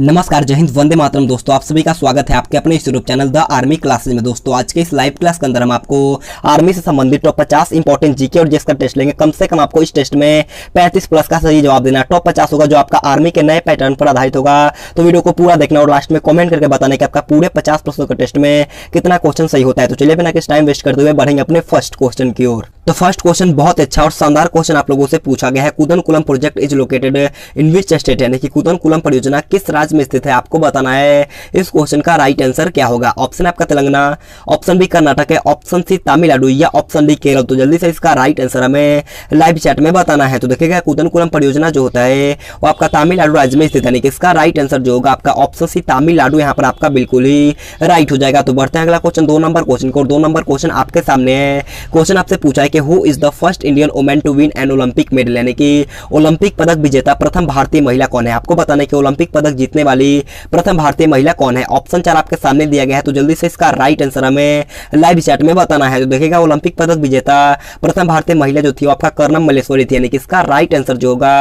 नमस्कार, जय हिंद, वंदे मातरम। दोस्तों आप सभी का स्वागत है आपके अपने इस YouTube channel the army classes में। दोस्तों आज के इस लाइव क्लास के अंदर हम आपको आर्मी से संबंधित टॉप 50 इंपॉर्टेंट जीके और जीएस का टेस्ट लेंगे। कम से कम आपको इस टेस्ट में 35 प्लस का सही जवाब देना। टॉप 50 होगा जो आपका आर्मी के नए पैटर्न पर आधारित होगा। तो वीडियो को पूरा देखना और लास्ट में कॉमेंट करके बताना कि आपका पूरे 50 प्रश्नों के टेस्ट में कितना क्वेश्चन सही होता है। तो चलिए बिना किसी टाइम वेस्ट करते हुए बढ़ेंगे अपने फर्स्ट क्वेश्चन की ओर। तो फर्स्ट क्वेश्चन बहुत अच्छा और शानदार क्वेश्चन आप लोगों से पूछा गया है। Kudankulam project is located in which state, यानी कि कुदनकुलम परियोजना किस राज्य में स्थित है, आपको बताना है। इस क्वेश्चन का राइट आंसर क्या होगा। ऑप्शन आपका तेलंगाना, ऑप्शन बी कर्नाटक है, ऑप्शन सी तमिलनाडु या ऑप्शन डी केरल। तो जल्दी से इसका राइट आंसर हमें लाइव चैट में बताना है। तो देखिएगा कुदनकुलम परियोजना जो होता है वो आपका तमिलनाडु राज्य में स्थित है, यानी कि इसका राइट आंसर जो होगा आपका ऑप्शन सी तमिलनाडु यहाँ पर आपका बिल्कुल ही राइट हो जाएगा। तो बढ़ते हैं अगला क्वेश्चन 2 नंबर क्वेश्चन को। 2 नंबर क्वेश्चन आपके सामने है। क्वेश्चन आपसे पूछा है कि who is the first Indian women to win an Olympic medal, यानी कि ओलंपिक पदक विजेता प्रथम भारतीय महिला कौन है। आपको बताना है कि ओलंपिक पदक जीतने वाली प्रथम भारतीय महिला कौन है। ऑप्शन 4 आपके सामने दिया गया है। तो जल्दी से इसका राइट आंसर हमें लाइव चैट में बताना है। तो देखिएगा ओलंपिक पदक विजेता प्रथम भारतीय महिला जो थी वो आपका कर्णम मल्लेश्वरी थी, यानी कि इसका राइट आंसर जो होगा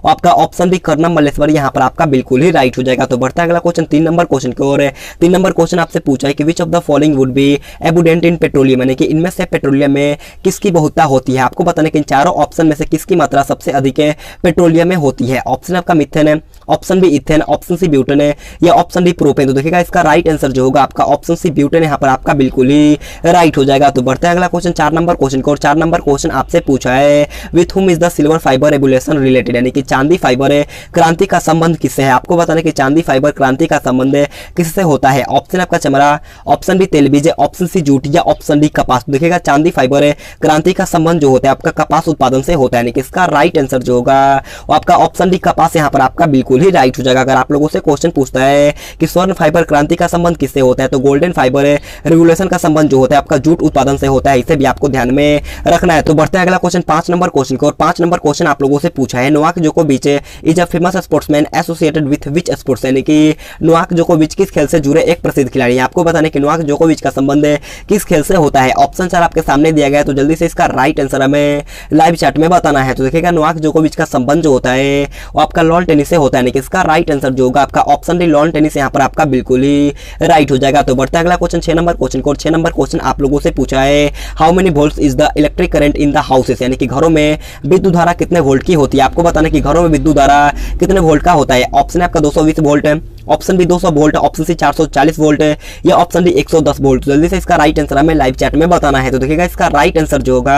आपका ऑप्शन भी कर्णम मल्लेश्वरी यहाँ पर आपका बिल्कुल ही राइट हो जाएगा। तो बढ़ता है अगला क्वेश्चन 3 नंबर क्वेश्चन की ओर। 3 नंबर क्वेश्चन आपसे पूछा है कि which of the following would be abundant in petroleum, यानी कि इनमें से पेट्रोलियम में किसकी बहुलता होती है। आपको बताना है कि इन चारों ऑप्शन में से किसकी मात्रा सबसे अधिक है पेट्रोलियम में होती है। ऑप्शन आपका मिथेन है, option B ethane, option C butane है या ऑप्शन डी प्रोपेन। तो देखिएगा इसका राइट आंसर जो होगा आपका ऑप्शन सी ब्यूटेन यहाँ पर आपका बिल्कुल ही राइट हो जाएगा। तो बढ़ता है अगला क्वेश्चन 4 नंबर क्वेश्चन को। 4 नंबर क्वेश्चन आपसे पूछा है with whom is the silver fibre evolution related, यानी कि चांदी फाइबर क्रांति का संबंध किससे है। आपको बताना कि चांदी फाइबर क्रांति का संबंध किससे होता है। ऑप्शन आपका चमड़ा, ऑप्शन बी तेलबीज, ऑप्शन सी जूट या ऑप्शन डी कपास। देखिएगा चांदी फाइबर क्रांति का संबंध जो होता है आपका कपास उत्पादन से होता है, यानी कि इसका राइट आंसर जो होगा वो आपका ऑप्शन डी कपास यहाँ पर आपका बिल्कुल ही राइट हो जाएगा। अगर आप लोगों से क्वेश्चन पूछता है कि स्वर्ण फाइबर क्रांति का संबंध किससे होता है, तो गोल्डन फाइबर रेगुलेशन का संबंध जो होता है आपका जूट उत्पादन से होता है। इसे भी आपको ध्यान में रखना है। तो बढ़ते हैं अगला क्वेश्चन 5 नंबर क्वेश्चन को। और 5 नंबर क्वेश्चन आप लोगों से पूछा है नोवाक जोकोविच is a famous sportsman associated with which sports, यानी कि नोवाक जोकोविच किस खेल से जुड़े एक प्रसिद्ध खिलाड़ी है। आपको बताना है कि नोवाक जोकोविच का संबंध किस खेल से होता है। ऑप्शन 4 आपके सामने दिया गया है। तो जल्दी से इसका राइट आंसर हमें लाइव चैट में बताना है। तो देखिएगा नोवाक जोकोविच का संबंध जो होता है वो आपका लॉन टेनिस से होता है, यानी कि इसका राइट आंसर जो होगा आपका ऑप्शन डी लॉन टेनिस यहाँ पर आपका बिल्कुल ही राइट हो जाएगा। तो बढ़ता है अगला क्वेश्चन 6 नंबर क्वेश्चन को। 6 नंबर क्वेश्चन आप लोगों से पूछा है how many volts is the electric current in the houses, यानी कि घरों में विद्युत धारा कितने वोल्ट की होती है। आपको बताना कि घरों में विद्युत धारा कितने वोल्ट का होता है। ऑप्शन आपका 220 वोल्ट है, option B 200 volt, option C 440 volt है या ऑप्शन डी 110 वोल्ट। जल्दी से इसका राइट आंसर हमें लाइव चैट में बताना है। तो देखिएगा इसका राइट आंसर जो होगा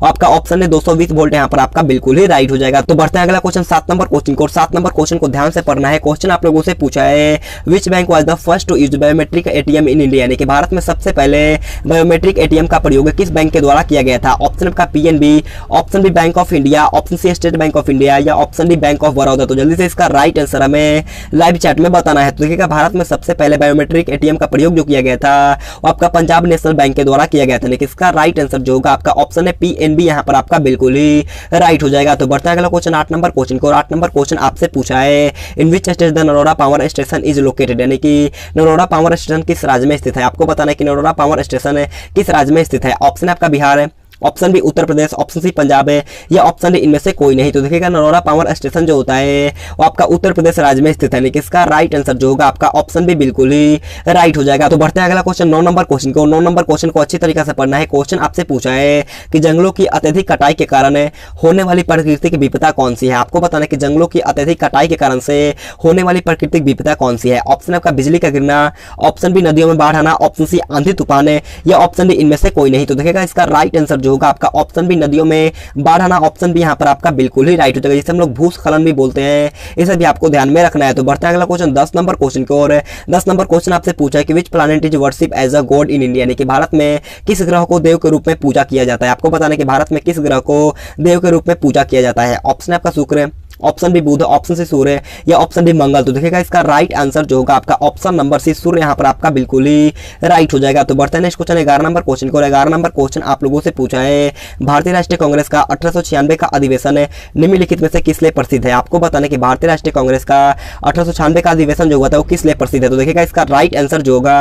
आपका ऑप्शन है 220 वोल्ट यहाँ पर आपका बिल्कुल ही राइट हो जाएगा। तो बढ़ता है अगला क्वेश्चन 7 नंबर क्वेश्चन को। 7 नंबर क्वेश्चन को ध्यान से पढ़ना है। क्वेश्चन आप लोगों से पूछा है which bank was the first to use biometric ATM in India, यानी कि भारत में सबसे पहले बायोमेट्रिक एटीएम का प्रयोग किस बैंक के द्वारा किया गया था। ऑप्शन आपका PNB, option B bank of India, option C state bank of India या option D bank of Baroda. तो जल्दी से इसका राइट आंसर हमें लाइव चैट में बताना है। तो देखिएगा भारत में सबसे पहले बायोमेट्रिक एटीएम का प्रयोग जो किया गया था वो आपका पंजाब नेशनल बैंक के द्वारा किया गया था, लेकिन इसका राइट आंसर जो होगा आपका ऑप्शन है पीएनबी यहाँ पर आपका बिल्कुल ही राइट हो जाएगा। तो बढ़ता है अगला क्वेश्चन 8 नंबर क्वेश्चन को। 8 नंबर क्वेश्चन आपसे पूछा है in which state the Narora power station is located, यानी कि नरोरा पावर स्टेशन किस राज्य में स्थित है। आपको बताना है कि नरोरा पावर स्टेशन किस राज्य में स्थित है। ऑप्शन आपका बिहार है, option B Uttar Pradesh, option C Punjab है या ऑप्शन डी इनमें से कोई नहीं। तो देखिएगा नरोरा पावर स्टेशन जो होता है वो आपका उत्तर प्रदेश राज्य में स्थित है, लेकिन इसका राइट आंसर जो होगा आपका ऑप्शन बी बिल्कुल ही राइट हो जाएगा। तो बढ़ते हैं अगला क्वेश्चन 9 नंबर क्वेश्चन को। 9 नंबर क्वेश्चन को अच्छी तरीके से पढ़ना है। क्वेश्चन आपसे पूछा है कि जंगलों की अत्यधिक कटाई के कारण होने वाली प्राकृतिक विपदा कौन सी है। आपको बताना है कि जंगलों की अत्यधिक कटाई के कारण से होने वाली प्राकृतिक विपदा कौन सी है। ऑप्शन आपका बिजली का गिरना, ऑप्शन बी नदियों में बाढ़ आना, ऑप्शन सी आंधी तूफान है या ऑप्शन डी इनमें से कोई नहीं। तो देखिएगा इसका राइट आंसर जो होगा आपका ऑप्शन नदियों में बाढ़ आना, ऑप्शन भी यहाँ पर आपका बिल्कुल ही राइट हो जाएगा, जिसे हम लोग भूस्खलन भी बोलते हैं। इसे भी आपको ध्यान में रखना है। तो बढ़ता है अगला क्वेश्चन 10 नंबर क्वेश्चन की ओर। 10 नंबर क्वेश्चन आपसे पूछा है कि which planet is worship as a god in India, यानी कि भारत में किस ग्रह को देव के रूप में पूजा किया जाता है। आपको बताना है कि भारत में किस ग्रह को देव के रूप में पूजा किया जाता है। ऑप्शन आपका शुक्र है, ऑप्शन बी बुध, ऑप्शन सी सूर्य या ऑप्शन डी मंगल। तो देखिएगा इसका राइट आंसर जो होगा आपका ऑप्शन नंबर सी सूर्य यहाँ पर आपका बिल्कुल ही राइट हो जाएगा। तो बढ़ते हैं नेक्स्ट क्वेश्चन 11 नंबर क्वेश्चन को। 11 नंबर क्वेश्चन आप लोगों से पूछा है भारतीय राष्ट्रीय कांग्रेस का 1896 का अधिवेशन निम्नलिखित में से किस लिए प्रसिद्ध है। आपको बताना है कि भारतीय राष्ट्रीय कांग्रेस का 1896 का अधिवेशन जो हुआ था वो किस लिए प्रसिद्ध है। तो देखिएगा इसका राइट आंसर जो होगा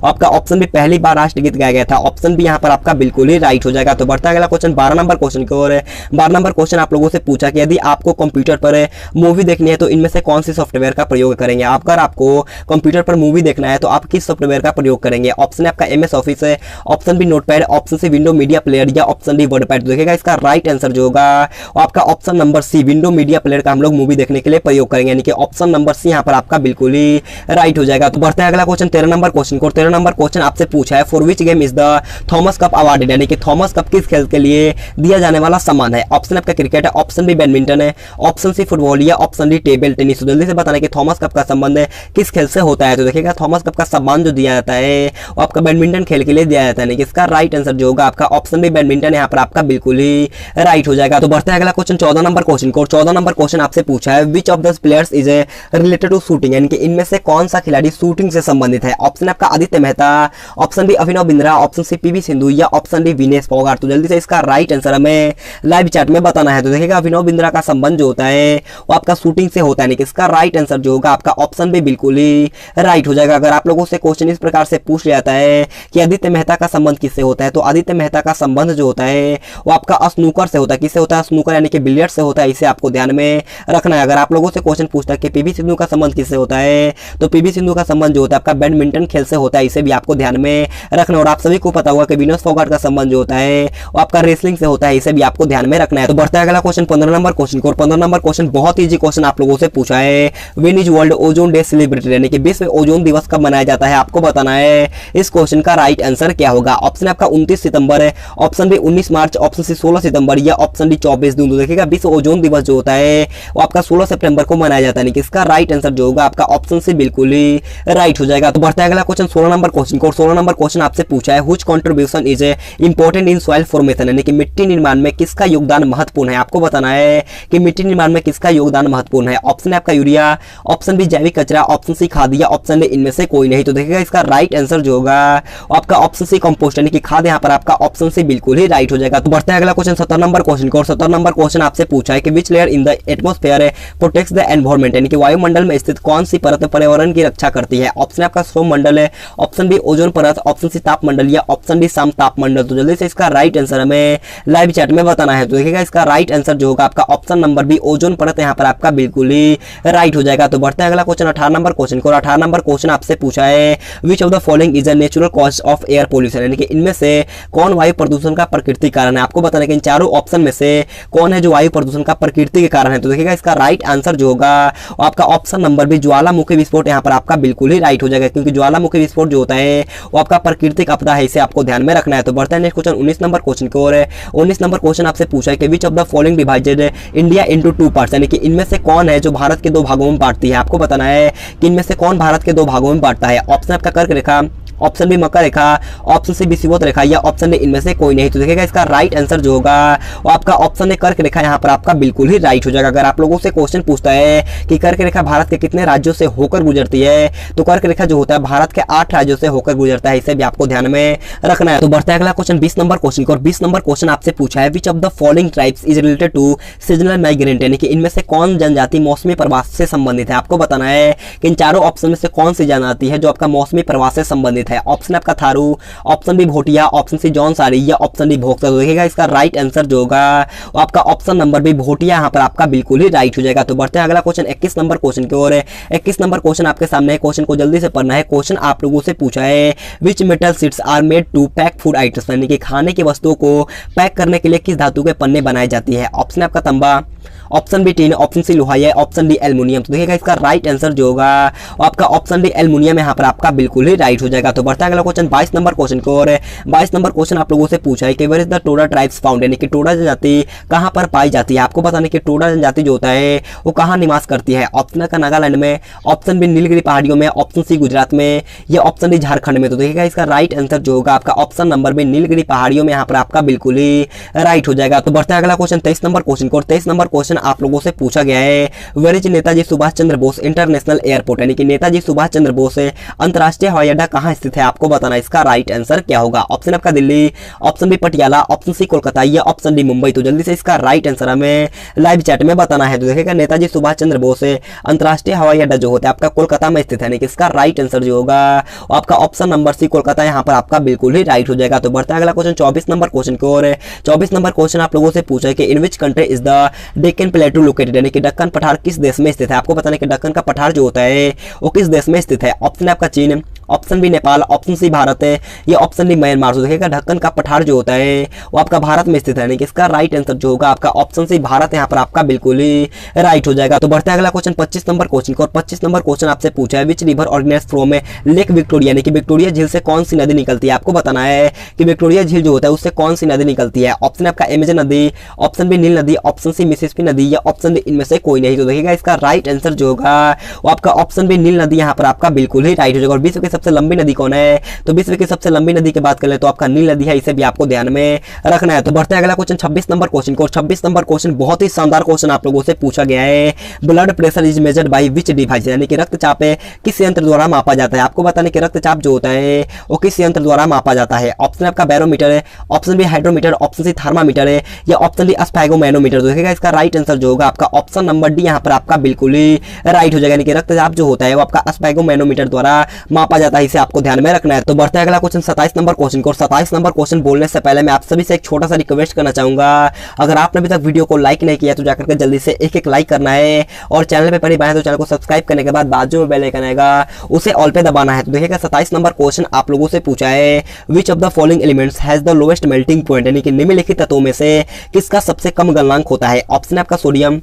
आपका ऑप्शन बी पहली बार राष्ट्रगीत गाया गया था। ऑप्शन बी यहाँ पर आपका बिल्कुल ही राइट हो जाएगा। तो बढ़ता है अगला क्वेश्चन 12 नंबर क्वेश्चन की ओर। 12 नंबर क्वेश्चन आप लोगों से पूछा कि यदि आपको कंप्यूटर पर मूवी देखनी है तो इनमें से कौन सी सॉफ्टवेयर का प्रयोग करेंगे। अगर आपको कंप्यूटर पर मूवी देखना है तो आप किस सॉफ्टवेयर का प्रयोग करेंगे। ऑप्शन है आपका MS ऑफिस है, option B notepad, option C window media player या ऑप्शन डी वर्डपैड। तो देखिएगा इसका राइट आंसर जो होगा आपका option number C window media player का हम लोग मूवी देखने के लिए प्रयोग करेंगे, यानी कि ऑप्शन नंबर सी यहाँ पर आपका बिल्कुल ही राइट हो जाएगा। तो बढ़ते हैं अगला क्वेश्चन 13 नंबर क्वेश्चन को। 13 नंबर क्वेश्चन आपसे पूछा है for which game is the Thomas cup awarded, यानी कि थॉमस कप किस खेल के लिए दिया जाने वाला सम्मान है। ऑप्शन आपका क्रिकेट है, ऑप्शन बी बैडमिंटन है, ऑप्शन सी फुटबॉल या ऑप्शन डी टेबल टेनिस। जल्दी से बताना कि थॉमस कप का संबंध किस खेल से होता है। तो देखिएगा थॉमस कप का सम्मान जो दिया जाता है वो आपका बैडमिंटन खेल के लिए दिया जाता है, इसका राइट आंसर जो होगा आपका ऑप्शन बी बैडमिंटन यहाँ पर आपका बिल्कुल ही राइट हो जाएगा। तो बढ़ते हैं अगला क्वेश्चन 14 नंबर क्वेश्चन को। 14 नंबर क्वेश्चन आपसे पूछा है which of the players is related to shooting, यानी कि इनमें से कौन सा खिलाड़ी शूटिंग से संबंधित है। ऑप्शन आपका Aditya Mehta, option B Abhinav Bindra, option C PV Sindhu या ऑप्शन डी विनेश फोगाट। तो जल्दी से इसका राइट आंसर हमें लाइव चैट में बताना है। तो देखिएगा अभिनव बिंद्रा का संबंध जो होता है वो आपका शूटिंग से होता है, नहीं इसका राइट आंसर जो होगा आपका ऑप्शन बी बिल्कुल ही राइट हो जाएगा। अगर आप लोगों से क्वेश्चन इस प्रकार से पूछ जाता है कि आदित्य मेहता का संबंध किससे होता है, तो आदित्य मेहता का संबंध जो होता है वो आपका स्नूकर से होता है। किससे होता है? स्नूकर यानी कि बिलियर्ड से होता है, इसे आपको ध्यान में रखना है। अगर आप लोगों से क्वेश्चन पूछता है कि PV सिंधु का संबंध किससे होता है, तो PV सिंधु का संबंध जो होता है आपका बैडमिंटन खेल से होता है, इसे भी आपको ध्यान में रखना। और आप सभी को पता होगा कि विनेश फोगाट का संबंध जो होता है वो आपका रेसलिंग से होता है, इसे भी आपको ध्यान में रखना है। तो बढ़ता है अगला क्वेश्चन 15 नंबर क्वेश्चन को। 15 नंबर क्वेश्चन बहुत ईजी क्वेश्चन आप लोगों से पूछा है when is world ozone day celebrated, यानी कि विश्व ओजोन दिवस कब मनाया जाता है, आपको बताना है इस क्वेश्चन का राइट आंसर क्या होगा। ऑप्शन आपका 29 सितंबर है, ऑप्शन बी 19 मार्च, ऑप्शन सी 16 सितंबर या ऑप्शन डी 24 जून। तो देखिएगा विश्व ओजोन दिवस जो होता है वो आपका 16 सितंबर को मनाया जाता है, यानी कि इसका राइट आंसर जो होगा आपका ऑप्शन सी बिल्कुल ही राइट हो जाएगा। तो बढ़ता है अगला क्वेश्चन 16 नंबर क्वेश्चन को। 16 नंबर क्वेश्चन आपसे पूछा है which contribution is important in soil formation, यानी कि मिट्टी निर्माण में किसका योगदान महत्वपूर्ण है, आपको बताना है कि मिट्टी निर्माण में किसका योगदान महत्वपूर्ण है। ऑप्शन है आपका यूरिया, ऑप्शन बी जैविक कचरा, ऑप्शन सी खाद या ऑप्शन डी इनमें से कोई नहीं। तो देखिएगा इसका राइट आंसर जो होगा आपका ऑप्शन सी कंपोस्ट, यानी कि खाद यहाँ पर आपका ऑप्शन सी बिल्कुल ही राइट हो जाएगा। तो बढ़ता है अगला क्वेश्चन 17 नंबर क्वेश्चन को। 17 नंबर क्वेश्चन आपसे पूछा है कि which layer in the atmosphere protects the environment, यानी कि वायुमंडल में स्थित कौन सी परत पर्यावरण की रक्षा करती है। ऑप्शन आपका सौर मंडल है, ऑप्शन बी ओजोन परत, ऑप्शन सी तापमंडल या ऑप्शन डी सम तापमंडल। तो जल्दी से इसका राइट आंसर हमें लाइव चैट में बताना है। तो देखिएगा इसका राइट आंसर जो होगा आपका ऑप्शन नंबर बी ओजोन परत यहाँ पर आपका बिल्कुल ही राइट हो जाएगा। तो बढ़ता है अगला क्वेश्चन 18 नंबर क्वेश्चन को। 18 नंबर क्वेश्चन आपसे पूछा है which of the following is a natural cause of air pollution, यानी कि इनमें से कौन वायु प्रदूषण का प्राकृतिक कारण है। आपको बताना है कि इन चारों ऑप्शन में से कौन है जो वायु प्रदूषण का प्रकृति के कारण है। तो देखिएगा इसका राइट आंसर जो होगा आपका ऑप्शन नंबर बी ज्वालामुखी विस्फोट यहाँ पर आपका बिल्कुल ही राइट हो जाएगा, क्योंकि ज्वालामुखी विस्फोट जो होता है वो आपका प्राकृतिक आपदा है, इसे आपको ध्यान में रखना है। तो बढ़ता है नेक्स्ट क्वेश्चन 19 नंबर क्वेश्चन की ओर। 19 नंबर क्वेश्चन आपसे पूछा है कि which of the following divided India into two parts, यानी कि इनमें से कौन है जो भारत के दो भागों में बांटती है। आपको बताना है कि इनमें से कौन भारत के दो भागों में बांटता है। ऑप्शन आपका कर्क रेखा, ऑप्शन बी मकर रेखा, ऑप्शन सी विषुवत रेखा या ऑप्शन डी इनमें से कोई नहीं। तो देखिएगा इसका राइट आंसर जो होगा वो आपका ऑप्शन ए कर्क रेखा यहाँ पर आपका बिल्कुल ही राइट हो जाएगा। अगर आप लोगों से क्वेश्चन पूछता है कि कर्क रेखा भारत के कितने राज्यों से होकर गुजरती है, तो कर्क रेखा जो होता है भारत के 8 राज्यों से होकर गुजरता है, इसे भी आपको ध्यान में रखना है। तो बढ़ता है अगला क्वेश्चन 20 नंबर क्वेश्चन को। 20 नंबर क्वेश्चन आपसे पूछा है which of the following tribes is related to seasonal migrant, यानी कि इनमें से कौन जनजाति मौसमी प्रवास से संबंधित है। आपको बताना है कि इन चारों ऑप्शन में से कौन सी जनजाति है जो आपका मौसमी प्रवास से संबंधित है। ऑप्शन आपका Tharu, option B Bhotia, option C Jaunsari या ऑप्शन डी भोक्ता। तो देखिएगा इसका राइट आंसर जो होगा वो आपका ऑप्शन नंबर बी भोटिया यहाँ पर आपका बिल्कुल ही राइट हो जाएगा। तो बढ़ते हैं अगला क्वेश्चन 21 नंबर क्वेश्चन की ओर। 21 नंबर क्वेश्चन आपके सामने है, क्वेश्चन को जल्दी से पढ़ना है। क्वेश्चन आप लोगों से पूछा है which metal sheets are made to pack food items, यानी कि खाने की वस्तुओं को पैक करने के लिए किस धातु के पन्ने बनाए जाती है। ऑप्शन आपका तांबा, option B tin, option C लोहा या ऑप्शन डी एल्युमिनियम। तो देखिएगा इसका राइट आंसर जो होगा आपका ऑप्शन डी एल्युमिनियम यहाँ पर आपका बिल्कुल ही राइट हो जाएगा। तो बढ़ता है अगला क्वेश्चन 22 नंबर क्वेश्चन को। और 22 नंबर क्वेश्चन आप लोगों से पूछा है कि where is the Toda tribes found, यानी कि टोडा जनजाति कहाँ पर पाई जाती है। आपको बताने कि टोडा जनजाति जो होता है वो कहाँ निवास करती है। ऑप्शन का नागालैंड में, ऑप्शन बी नीलगिरी पहाड़ियों में, ऑप्शन सी गुजरात में या ऑप्शन डी झारखंड में। तो देखिएगा इसका राइट आंसर जो होगा आपका ऑप्शन नंबर बी नीलगिरी पहाड़ियों में यहाँ पर आपका बिल्कुल ही राइट हो जाएगा। तो बढ़ता है अगला क्वेश्चन 23 नंबर क्वेश्चन को। 23 नंबर क्वेश्चन आप लोगों से पूछा गया है where is Netaji Subhash Chandra Bose international airport, यानी कि नेताजी सुभाष चंद्र बोस अंतरराष्ट्रीय हवाई अड्डा कहाँ स्थित स्थित है, आपको बताना है इसका राइट आंसर क्या होगा। ऑप्शन आपका Delhi, option B Patiala, option C Kolkata या ऑप्शन डी मुंबई। तो जल्दी से इसका राइट आंसर हमें लाइव चैट में बताना है। तो देखिएगा नेताजी सुभाष चंद्र बोस अंतरराष्ट्रीय हवाई अड्डा जो होता है आपका कोलकाता में स्थित है, यानी कि इसका राइट आंसर जो होगा आपका ऑप्शन नंबर सी कोलकाता यहाँ पर आपका बिल्कुल ही राइट हो जाएगा। तो बढ़ता है अगला क्वेश्चन 24 नंबर क्वेश्चन की ओर। 24 नंबर क्वेश्चन आप लोगों से पूछा है कि in which country is the Deccan plateau located, यानी कि दक्कन पठार किस देश में स्थित है। आपको बताना है कि दक्कन का पठार जो होता है वो किस देश में स्थित है। ऑप्शन आपका चीन, option B Nepal, option C Bharat है या ऑप्शन डी म्यांमार। तो देखिएगा ढक्कन का पठार जो होता है वो आपका भारत में स्थित है, यानी कि इसका राइट आंसर जो होगा आपका ऑप्शन सी भारत यहाँ पर आपका बिल्कुल ही राइट हो जाएगा। तो बढ़ते हैं अगला क्वेश्चन 25 नंबर क्वेश्चन को। और 25 नंबर क्वेश्चन आपसे पूछा है which river originates from lake Victoria, यानी कि विक्टोरिया झील से कौन सी नदी निकलती है। आपको बताना है कि विक्टोरिया झील जो होता है उससे कौन सी नदी निकलती है। ऑप्शन आपका अमेजन नदी, ऑप्शन बी नील नदी, ऑप्शन सी मिसिसिपी नदी या ऑप्शन डी इनमें से कोई नहीं। तो देखिएगा इसका राइट आंसर जो होगा वो आपका ऑप्शन बी नील नदी यहाँ पर आपका बिल्कुल ही राइट हो जाएगा। और विश्व की सबसे लंबी नदी कौन है, तो विश्व की सबसे लंबी नदी की बात करें तो आपका नील नदी है, इसे भी आपको ध्यान में रखना है। तो बढ़ते हैं अगला क्वेश्चन 26 नंबर क्वेश्चन को। 26 नंबर क्वेश्चन बहुत ही शानदार क्वेश्चन आप लोगों से पूछा गया है। Blood pressure is measured by which device, यानी कि रक्तचाप किस यंत्र द्वारा मापा जाता है। आपको बताने कि रक्तचाप जो होता है वो किस यंत्र द्वारा मापा जाता है। ऑप्शन आपका बैरोमीटर है, option B hydrometer, option C thermometer है या ऑप्शन डी स्फैगोमैनोमीटर। तो देखिएगा इसका राइट आंसर जो होगा आपका ऑप्शन नंबर डी यहाँ पर आपका बिल्कुल ही राइट हो जाएगा, यानी कि रक्तचाप जो होता है वो आपका स्फैगोमैनोमीटर द्वारा मापा जाता है, इसे आपको ध्यान में रखना है। तो बढ़ते हैं अगला क्वेश्चन 27 नंबर क्वेश्चन को। 27 नंबर क्वेश्चन बोलने से पहले मैं आप सभी से एक छोटा सा रिक्वेस्ट करना चाहूंगा, अगर आपने अभी तक वीडियो को लाइक नहीं किया तो जाकर के जल्दी से एक लाइक करना है और चैनल पे पहली बार है तो चैनल को सब्सक्राइब करने के बाद बाजू में बेल आइकन आएगा उसे ऑल पे दबाना है। तो देखिएगा 27 नंबर क्वेश्चन आप लोगों से पूछा है which of the following elements has the lowest melting point, यानी कि निम्नलिखित तत्वों में से किसका सबसे कम गलनांक होता है। ऑप्शन आपका sodium,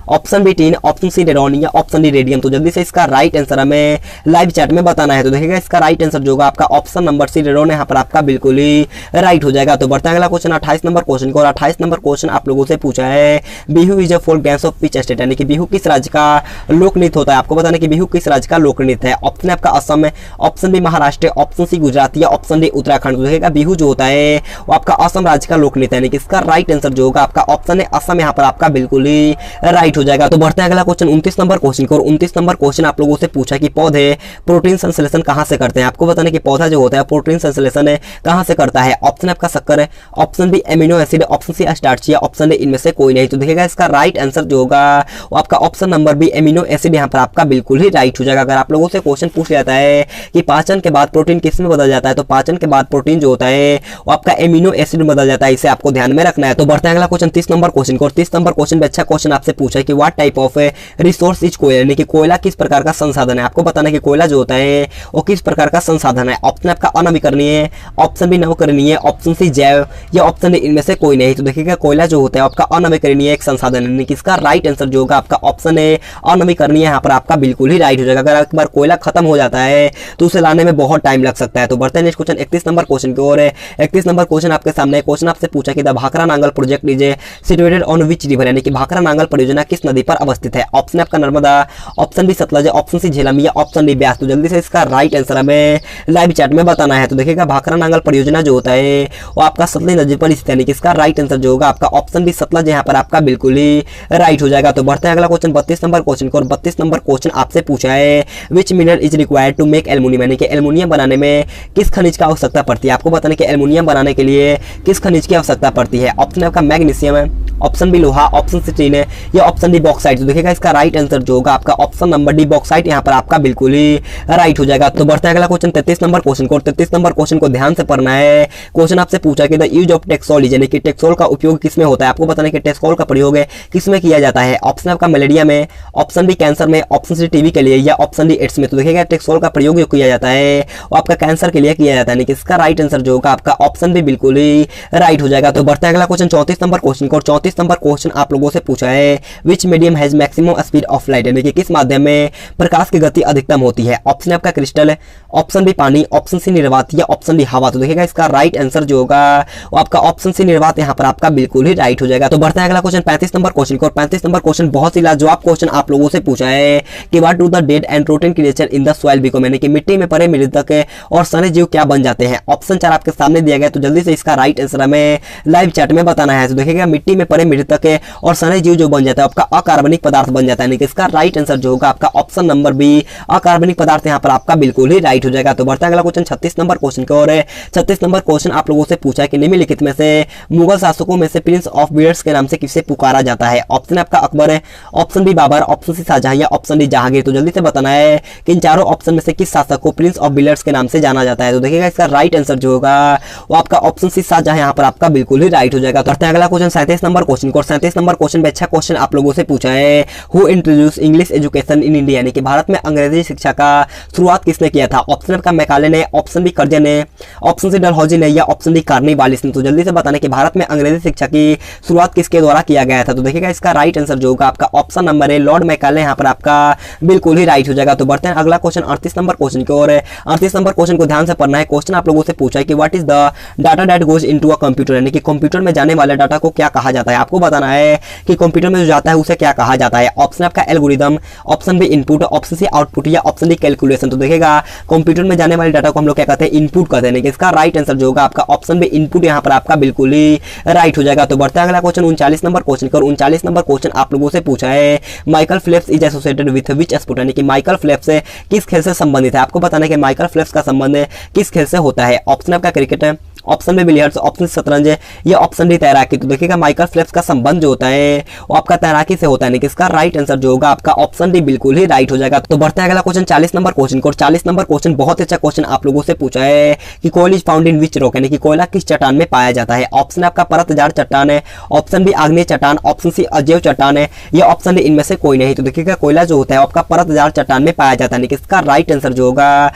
option B tin, option C radon या ऑप्शन डी रेडियम। तो जल्दी से इसका राइट आंसर हमें लाइव चैट में बताना है। तो देखिएगा इसका राइट आंसर जो होगा आपका ऑप्शन नंबर सी रेडोन यहाँ पर आपका बिल्कुल ही राइट हो जाएगा। तो बढ़ता है अगला क्वेश्चन 28 नंबर क्वेश्चन को। और 28 नंबर क्वेश्चन आप लोगों से पूछा है Bihu is a folk dance of which state, यानी कि बिहू किस राज्य का लोक नृत्य होता है। आपको बताना कि बिहू किस राज्य का लोक नृत्य है। ऑप्शन आपका असम है, option B Maharashtra, option C Gujarat या ऑप्शन डी उत्तराखंड। तो देखिएगा बिहू जो होता है वो आपका असम राज्य का लोक नृत्य है, यानी कि इसका राइट आंसर जो होगा आपका ऑप्शन है असम यहाँ पर आपका बिल्कुल ही राइट हो जाएगा। तो बढ़ते हैं अगला क्वेश्चन 29 नंबर क्वेश्चन को। और 29 नंबर क्वेश्चन आप लोगों से पूछा कि पौधे प्रोटीन संश्लेषण कहां से करते हैं। आपको बताना कि पौधा जो होता है प्रोटीन संश्लेषण कहां से करता है। ऑप्शन आपका शक्कर है, option B amino acid, option C starch या ऑप्शन डी इनमें से कोई नहीं। तो देखिएगा इसका राइट आंसर जो होगा वो आपका option number B amino acid यहाँ पर आपका बिल्कुल ही राइट हो जाएगा। अगर आप लोगों से क्वेश्चन पूछ जाता है कि पाचन के बाद प्रोटीन किस में बदल जाता है, तो पाचन के बाद प्रोटीन जो होता है वो आपका एमिनो एसिड में बदल जाता है, इसे आपको ध्यान में रखना है। तो बढ़ते हैं अगला क्वेश्चन 30 नंबर क्वेश्चन को। और 30 नंबर क्वेश्चन में अच्छा क्वेश्चन आपसे पूछा है कि what type of resource is कोयला, यानी कि कोयला किस प्रकार का संसाधन है। आपको बताना है कि कोयला जो होता है वो किस प्रकार का संसाधन है। ऑप्शन आपका अनवीकरणीय, ऑप्शन बी नवकरणीय, ऑप्शन सी जैव या ऑप्शन डी इनमें से कोई नहीं। तो देखिएगा कोयला जो होता है आपका अनवीकरणीय एक संसाधन है, यानी कि इसका राइट आंसर जो होगा आपका ऑप्शन है अनवीकरणीय यहाँ पर आपका बिल्कुल ही राइट हो जाएगा। अगर एक बार कोयला खत्म हो जाता है तो उसे लाने में बहुत टाइम लग सकता है। तो बढ़ते हैं नेक्स्ट क्वेश्चन 31 नंबर क्वेश्चन की ओर। 31 नंबर क्वेश्चन आपके सामने। क्वेश्चन आपसे पूछा कि the Bhakra Nangal project is situated on which river, यानी कि भाखरा नांगल परियोजना किस नदी पर अवस्थित है। ऑप्शन आपका Narmada, option B Sutlej, option C Jhelum या ऑप्शन डी ब्यास। तो जल्दी से इसका राइट आंसर हमें लाइव चैट में बताना है। तो देखिएगा भाखरा नांगल परियोजना जो होता है वो आपका सतलज नदी पर स्थित है, यानी कि इसका राइट आंसर जो होगा आपका ऑप्शन बी सतलज यहाँ पर आपका बिल्कुल ही राइट हो जाएगा। तो बढ़ते हैं अगला क्वेश्चन 32 नंबर क्वेश्चन को। और 32 नंबर क्वेश्चन आपसे पूछा है which mineral is required to make aluminium, यानी कि एल्युमिनियम बनाने में किस खनिज की आवश्यकता पड़ती है। आपको बताना कि एल्युमिनियम बनाने के लिए किस खनिज की आवश्यकता पड़ती है। ऑप्शन आपका मैग्नीशियम है, ऑप्शन बी लोहा, ऑप्शन सी टीन है या ऑप्शन डी बॉक्साइट। तो देखिएगा इसका राइट आंसर जो होगा आपका ऑप्शन नंबर डी बॉक्साइट यहाँ पर आपका बिल्कुल ही राइट हो जाएगा। तो बढ़ता है अगला क्वेश्चन 33 नंबर क्वेश्चन को। 33 नंबर क्वेश्चन को ध्यान से पढ़ना है। क्वेश्चन आपसे पूछा कि द यूज ऑफ टेक्सोल, यानी कि टेक्सोल का उपयोग किसमें होता है। आपको बताना कि टेक्सोल का प्रयोग किसमें किया जाता है। ऑप्शन आपका मलेरिया में, ऑप्शन बी कैंसर में, ऑप्शन सी टीबी के लिए या ऑप्शन डी एड्स में। तो देखिएगा टेक्सोल का प्रयोग जो किया जाता है वो आपका कैंसर के लिए किया जाता है, यानी कि इसका राइट आंसर जो होगा आपका ऑप्शन बी बिल्कुल ही राइट हो जाएगा। तो बढ़ता है अगला क्वेश्चन 34 नंबर क्वेश्चन को। 34 नंबर क्वेश्चन आप लोगों से पूछा है विच medium has maximum speed of light, यानी कि किस माध्यम में प्रकाश की गति अधिकतम होती है। ऑप्शन आपका क्रिस्टल है, ऑप्शन बी पानी, ऑप्शन सी निर्वात या ऑप्शन डी हवा। तो देखिएगा इसका राइट आंसर जो होगा वो आपका ऑप्शन सी निर्वात यहाँ पर आपका बिल्कुल ही राइट हो जाएगा। तो बढ़ता है अगला क्वेश्चन 35 नंबर क्वेश्चन को। 35 नंबर क्वेश्चन बहुत ही लाजवाब क्वेश्चन आप लोगों से पूछा है कि what do the dead and rotten creature in the soil become, यानी कि मिट्टी में पड़े मृतक और सड़े जीव क्या बन जाते हैं। ऑप्शन 4 आपके सामने दिया गया। तो जल्दी से इसका राइट आंसर हमें लाइव चैट में बताना है। तो देखिएगा मिट्टी में पड़े मृतक और सड़े जीव जो बन जाता है आपका अकार्बनिक पदार्थ बन जाता है। यानी कि इसका राइट आंसर जो होगा आपका ऑप्शन नंबर बी अकार्बनिक पदार्थ यहाँ पर आपका बिल्कुल ही राइट हो जाएगा। तो बढ़ता है अगला क्वेश्चन 36 नंबर क्वेश्चन की ओर। 36 नंबर क्वेश्चन आप लोगों से पूछा है कि निम्नलिखित में से मुगल शासकों में से प्रिंस ऑफ बियर्स के नाम से किसे पुकारा जाता है। ऑप्शन आपका अकबर है, option B Babur, option C Shahjahan या ऑप्शन डी जहांगीर। तो जल्दी से बताना है कि इन चारों ऑप्शन में से किस शासक को प्रिंस ऑफ बियर्स के नाम से जाना जाता है। तो देखिएगा इसका राइट आंसर जो होगा वो आपका ऑप्शन सी शाहजहां यहाँ पर आपका बिल्कुल ही राइट हो जाएगा। तो बढ़ते हैं अगला क्वेश्चन 37 नंबर क्वेश्चन को। 37 नंबर क्वेश्चन में अच्छा क्वेश्चन आप लोगों से पूछा है, who introduce English education in India, यानी कि भारत में अंग्रेजी शिक्षा का शुरुआत किसने किया था। ऑप्शन आपका मैकाले ने, ऑप्शन बी कर्जन ने, ऑप्शन सी डलहौजी ने या ऑप्शन डी कार्निवालिस ने। तो जल्दी से बताने कि भारत में अंग्रेजी शिक्षा की शुरुआत किसके द्वारा किया गया था। तो देखिएगा इसका राइट आंसर जो होगा आपका ऑप्शन नंबर है लॉर्ड मैकाले यहाँ पर आपका बिल्कुल ही राइट हो जाएगा। तो बढ़ते हैं अगला क्वेश्चन 38 नंबर क्वेश्चन की ओर। 38 नंबर क्वेश्चन को ध्यान से पढ़ना है। क्वेश्चन आप लोगों से पूछा है कि what is the data that goes into a computer, यानी कि कंप्यूटर में जाने वाले डाटा को क्या कहा जाता है। आपको बताना है कि कंप्यूटर में जो जाता है उसे क्या कहा जाता है। ऑप्शन आपका algorithm, option B input, option C output या ऑप्शन डी कैलकुलेशन। तो देखिएगा कंप्यूटर में जाने वाले डाटा को हम लोग क्या कहते हैं, इनपुट कहते हैं। इसका राइट आंसर जो होगा आपका ऑप्शन बी इनपुट यहाँ पर आपका बिल्कुल ही राइट हो जाएगा। तो बढ़ता है अगला क्वेश्चन 39 नंबर क्वेश्चन का। 39 नंबर क्वेश्चन आप लोगों से पूछा है Michael Phelps is associated with which sport, यानी कि माइकल फेल्प्स किस खेल से संबंधित है। आपको बताना है कि माइकल फेल्प्स का संबंध किस खेल से होता है। ऑप्शन आपका क्रिकेट है, ऑप्शन में बिलियर्ड्स, ऑप्शन शतरंज या ऑप्शन डी तैराकी। तो देखिएगा माइकल फेल्प्स का संबंध जो होता है वो आपका तैराकी से होता है। कि इसका राइट आंसर जो होगा आपका ऑप्शन डी बिल्कुल ही राइट हो जाएगा। तो बढ़ता है अगला क्वेश्चन 40 नंबर क्वेश्चन को। 40 नंबर क्वेश्चन बहुत अच्छा क्वेश्चन आप लोगों से पूछा है कि coal is found in which rock, यानी कि कोयला किस चट्टान में पाया जाता है। ऑप्शन आपका परतदार चट्टान है, ऑप्शन बी आग्नेय चट्टान, ऑप्शन सी अजैव चट्टान है या ऑप्शन डी इनमें से कोई नहीं। तो देखिएगा कोयला जो होता है आपका परतदार चट्टान में पाया जाता है। कि इसका राइट आंसर जो होगा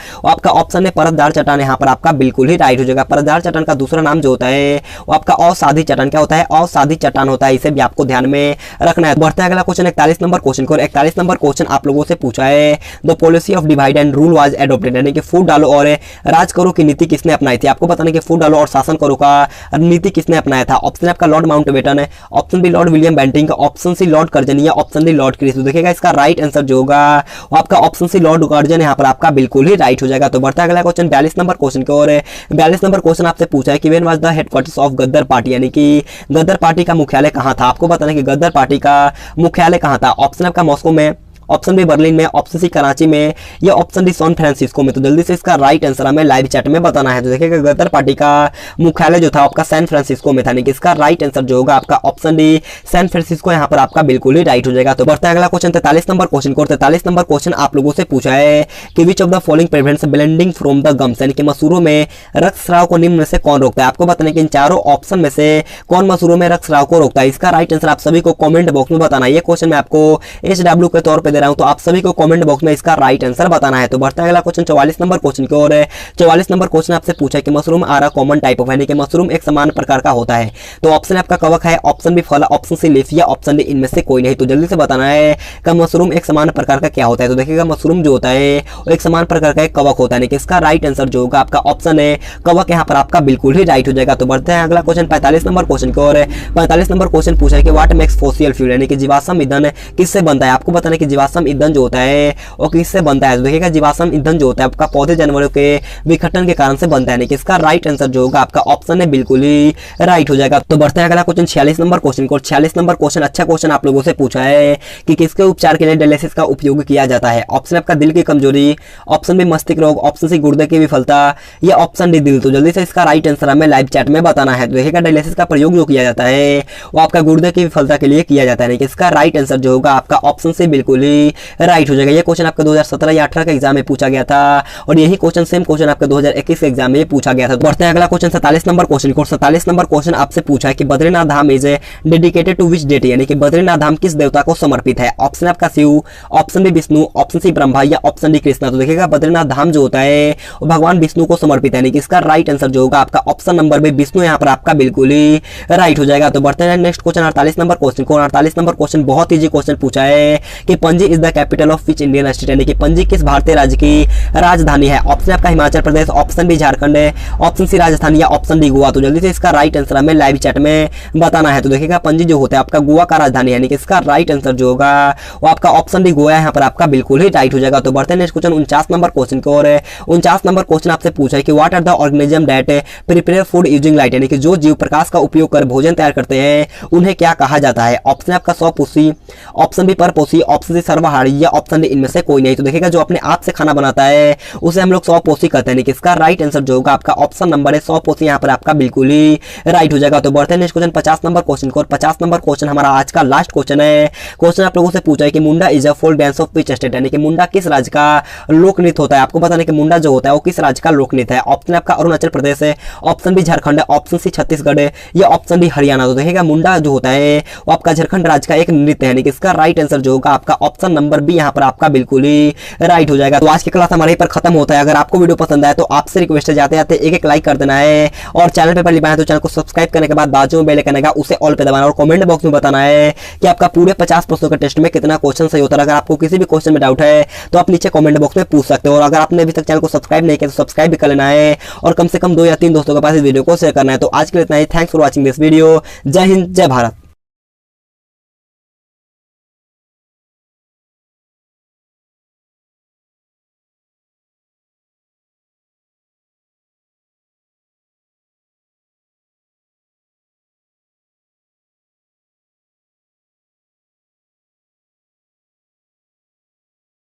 आपका ऑप्शन है परतदार चट्टान यहाँ पर आपका बिल्कुल ही राइट हो जाएगा। परतदार चट्टान का दूसरा नाम जो है वो आपका असाधी चट्टान क्या होता है, असाधी चट्टान होता है। इसे भी आपको ध्यान में रखना है। बढ़ता है अगला क्वेश्चन 41 नंबर क्वेश्चन को। 41 नंबर क्वेश्चन आप लोगों से पूछा है the policy of divide and rule was adopted, यानी कि फूट डालो और राज करो की नीति किसने अपनाई थी। आपको बताना कि फूट डालो और शासन करो का नीति किसने अपनाया था। ऑप्शन आपका लॉर्ड माउंटबेटन है, option B Lord William Bentinck, option C Lord Curzon या ऑप्शन डी लॉर्ड क्रिस। तो देखिएगा इसका राइट आंसर जो होगा वो आपका ऑप्शन सी लॉर्ड कर्जन यहाँ पर आपका बिल्कुल ही राइट हो जाएगा। तो बढ़ता है अगला क्वेश्चन 42 नंबर क्वेश्चन की ओर। 42 नंबर क्वेश्चन आपसे पूछा है कि when was the headquarters of गद्दर party, यानी कि गद्दर पार्टी का मुख्यालय कहां था। आपको बताना है कि गद्दर पार्टी का मुख्यालय कहां था। ऑप्शन आपका मॉस्को में, ऑप्शन बी बर्लिन में, ऑप्शन सी कराची में या ऑप्शन डी सैन फ्रांसिस्को में। तो जल्दी से इसका राइट आंसर हमें लाइव चैट में बताना है। तो देखिएगा गदर पार्टी का मुख्यालय जो था आपका सैन फ्रांसिस्को में था। यानी कि इसका राइट आंसर जो होगा आपका ऑप्शन डी सैन फ्रांसिस्को यहाँ पर आपका बिल्कुल ही राइट हो जाएगा। तो बढ़ता है अगला क्वेश्चन 43 नंबर क्वेश्चन को। 43 नंबर क्वेश्चन आप लोगों से पूछा है कि which of the following prevents blending from the gums, यानी कि मसूरों में रक्तस्राव को निम्न में से कौन रोकता है। आपको बताना कि इन चारों ऑप्शन में से कौन मसूरों में रक्तस्राव को रोकता है। इसका राइट आंसर आप सभी को कमेंट बॉक्स में बताना है। ये क्वेश्चन मैं आपको SW के तौर पर दे रहा हूं, तो आप सभी को कमेंट बॉक्स में इसका राइट आंसर बताना है। तो बढ़ता है अगला क्वेश्चन 44 नंबर क्वेश्चन की ओर। 44 नंबर क्वेश्चन आपसे पूछा है कि mushroom are a common type of, यानी कि मशरूम एक समान प्रकार का होता है। तो ऑप्शन आपका कवक है, ऑप्शन बी फल, ऑप्शन सी लीफ या ऑप्शन डी इनमें से कोई नहीं। तो जल्दी से बताना है कि मशरूम एक समान प्रकार का क्या होता है। तो देखिएगा मशरूम जो होता है वो एक समान प्रकार का एक कवक होता है। कि इसका राइट आंसर जो होगा आपका ऑप्शन है कवक यहाँ पर आपका बिल्कुल ही राइट हो जाएगा। तो बढ़ते हैं अगला क्वेश्चन 45 नंबर क्वेश्चन की ओर। 45 नंबर क्वेश्चन पूछा है कि व्हाट मेक्स फॉसिल फ्यूल, यानी कि जीवाश्म ईंधन किससे बनता है। आपको बताना है कि जीवाश्म ईंधन जो होता है वो किससे बनता है। तो देखिएगा जीवाश्म ईंधन जो होता है आपका पौधे जानवरों के विघटन के कारण से बनता है। कि इसका राइट आंसर जो होगा आपका ऑप्शन है बिल्कुल ही राइट हो जाएगा। तो बढ़ते हैं अगला क्वेश्चन 46 नंबर क्वेश्चन को। 46 नंबर क्वेश्चन अच्छा क्वेश्चन आप लोगों से पूछा है कि किसके उपचार के लिए डायलिसिस का उपयोग किया जाता है। ऑप्शन आपका दिल की कमजोरी, ऑप्शन बी मस्तिष्क रोग, ऑप्शन सी गुर्दे की विफलता या ऑप्शन डी दिल। तो जल्दी से इसका राइट आंसर हमें लाइव चैट में बताना है। तो देखिएगा डायलिसिस का प्रयोग जो किया जाता है वो आपका गुर्दे की विफलता के लिए किया जाता है। कि इसका राइट आंसर जो होगा आपका ऑप्शन सी बिल्कुल ही राइट हो जाएगा। ये क्वेश्चन आपका 2017 या 18 के एग्जाम में पूछा गया था और यही क्वेश्चन सेम क्वेश्चन आपका 2021 के एग्जाम में पूछा गया था। तो बढ़ते हैं अगला क्वेश्चन 47 नंबर क्वेश्चन को। 47 नंबर क्वेश्चन आपसे पूछा है कि Badrinath Dham is dedicated to which deity, यानी कि बद्रीनाथ धाम किस देवता को समर्पित है। ऑप्शन आपका Shiv, option B Vishnu, option C Brahma या ऑप्शन डी कृष्णा। तो देखिएगा बद्रीनाथ धाम जो होता है वो भगवान विष्णु को समर्पित है। कि इसका राइट आंसर जो होगा आपका ऑप्शन नंबर बी विष्णु यहाँ पर आपका बिल्कुल ही राइट हो जाएगा। तो बढ़ते हैं नेक्स्ट क्वेश्चन 48 नंबर क्वेश्चन को। 48 नंबर क्वेश्चन बहुत ईजी क्वेश्चन पूछा है कि Punjab Panaji is the capital of which Indian state, यानी कि पणजी किस भारतीय राज्य की राजधानी है। ऑप्शन आपका हिमाचल प्रदेश, ऑप्शन बी झारखंड है, ऑप्शन सी राजस्थान या ऑप्शन डी गोवा। तो जल्दी से इसका राइट आंसर हमें लाइव चैट में बताना है। तो देखिएगा पणजी जो होता है आपका गोवा का राजधानी, यानी कि इसका राइट आंसर जो होगा वो आपका ऑप्शन डी गोवा है। यहाँ पर आपका बिल्कुल ही राइट हो जाएगा। तो बढ़ते हैं नेक्स्ट क्वेश्चन 49 नंबर क्वेश्चन की ओर। 49 नंबर क्वेश्चन आपसे पूछा है कि what are the organism that prepare food using light, यानी कि जो जीव प्रकाश का उपयोग कर भोजन तैयार करते हैं उन्हें क्या कहा जाता है। ऑप्शन आपका स्वपोषी, ऑप्शन बी परपोषी, ऑप्शन सी सर्वहारी या ऑप्शन डी इनमें से कोई नहीं। तो देखिएगा जो अपने आप से खाना बनाता है उसे हम लोग स्वपोषी कहते हैं, यानी कि इसका राइट आंसर जो होगा आपका ऑप्शन नंबर है स्वपोषी, यहाँ पर आपका बिल्कुल ही राइट हो जाएगा। तो बढ़ते हैं नेक्स्ट क्वेश्चन 50 नंबर क्वेश्चन को। 50 नंबर क्वेश्चन हमारा आज का लास्ट क्वेश्चन है। क्वेश्चन आप लोगों से पूछा है कि Munda is a folk dance of which state, यानी कि मुंडा किस राज्य का लोक नृत्य होता है। आपको बताने कि मुंडा जो होता है वो किस राज्य का लोक नृत्य है। ऑप्शन आपका अरुणाचल प्रदेश है, ऑप्शन बी झारखंड है, ऑप्शन सी छत्तीसगढ़ है या ऑप्शन डी हरियाणा। तो देखिएगा मुंडा जो होता है वो आपका झारखंड राज्य का एक नृत्य है, यानी कि इसका राइट आंसर जो होगा आपका ऑप्शन नंबर बी यहाँ पर आपका बिल्कुल ही राइट हो जाएगा। तो आज की क्लास हमारे पर खत्म होता है। अगर आपको वीडियो पसंद आए तो आपसे रिक्वेस्ट है जाते जाते एक लाइक कर देना है और चैनल पे पहली बार तो चैनल को सब्सक्राइब करने के बाद बाजू में बेल आइकन आएगा उसे ऑल पे दबाना और कमेंट बॉक्स में बताना है कि आपका पूरे 50 प्रश्नों के टेस्ट में कितना क्वेश्चन सही होता है। अगर आपको किसी भी क्वेश्चन में डाउट है तो आप नीचे कमेंट बॉक्स में पूछ सकते हो। और अगर आपने अभी तक चैनल को सब्सक्राइब नहीं किया तो सब्सक्राइब भी कर लेना है और कम से कम 2 या 3 दोस्तों के पास इस वीडियो को शेयर करना है। तो आज के लिए इतना ही। Thanks for watching this video. जय हिंद, जय भारत।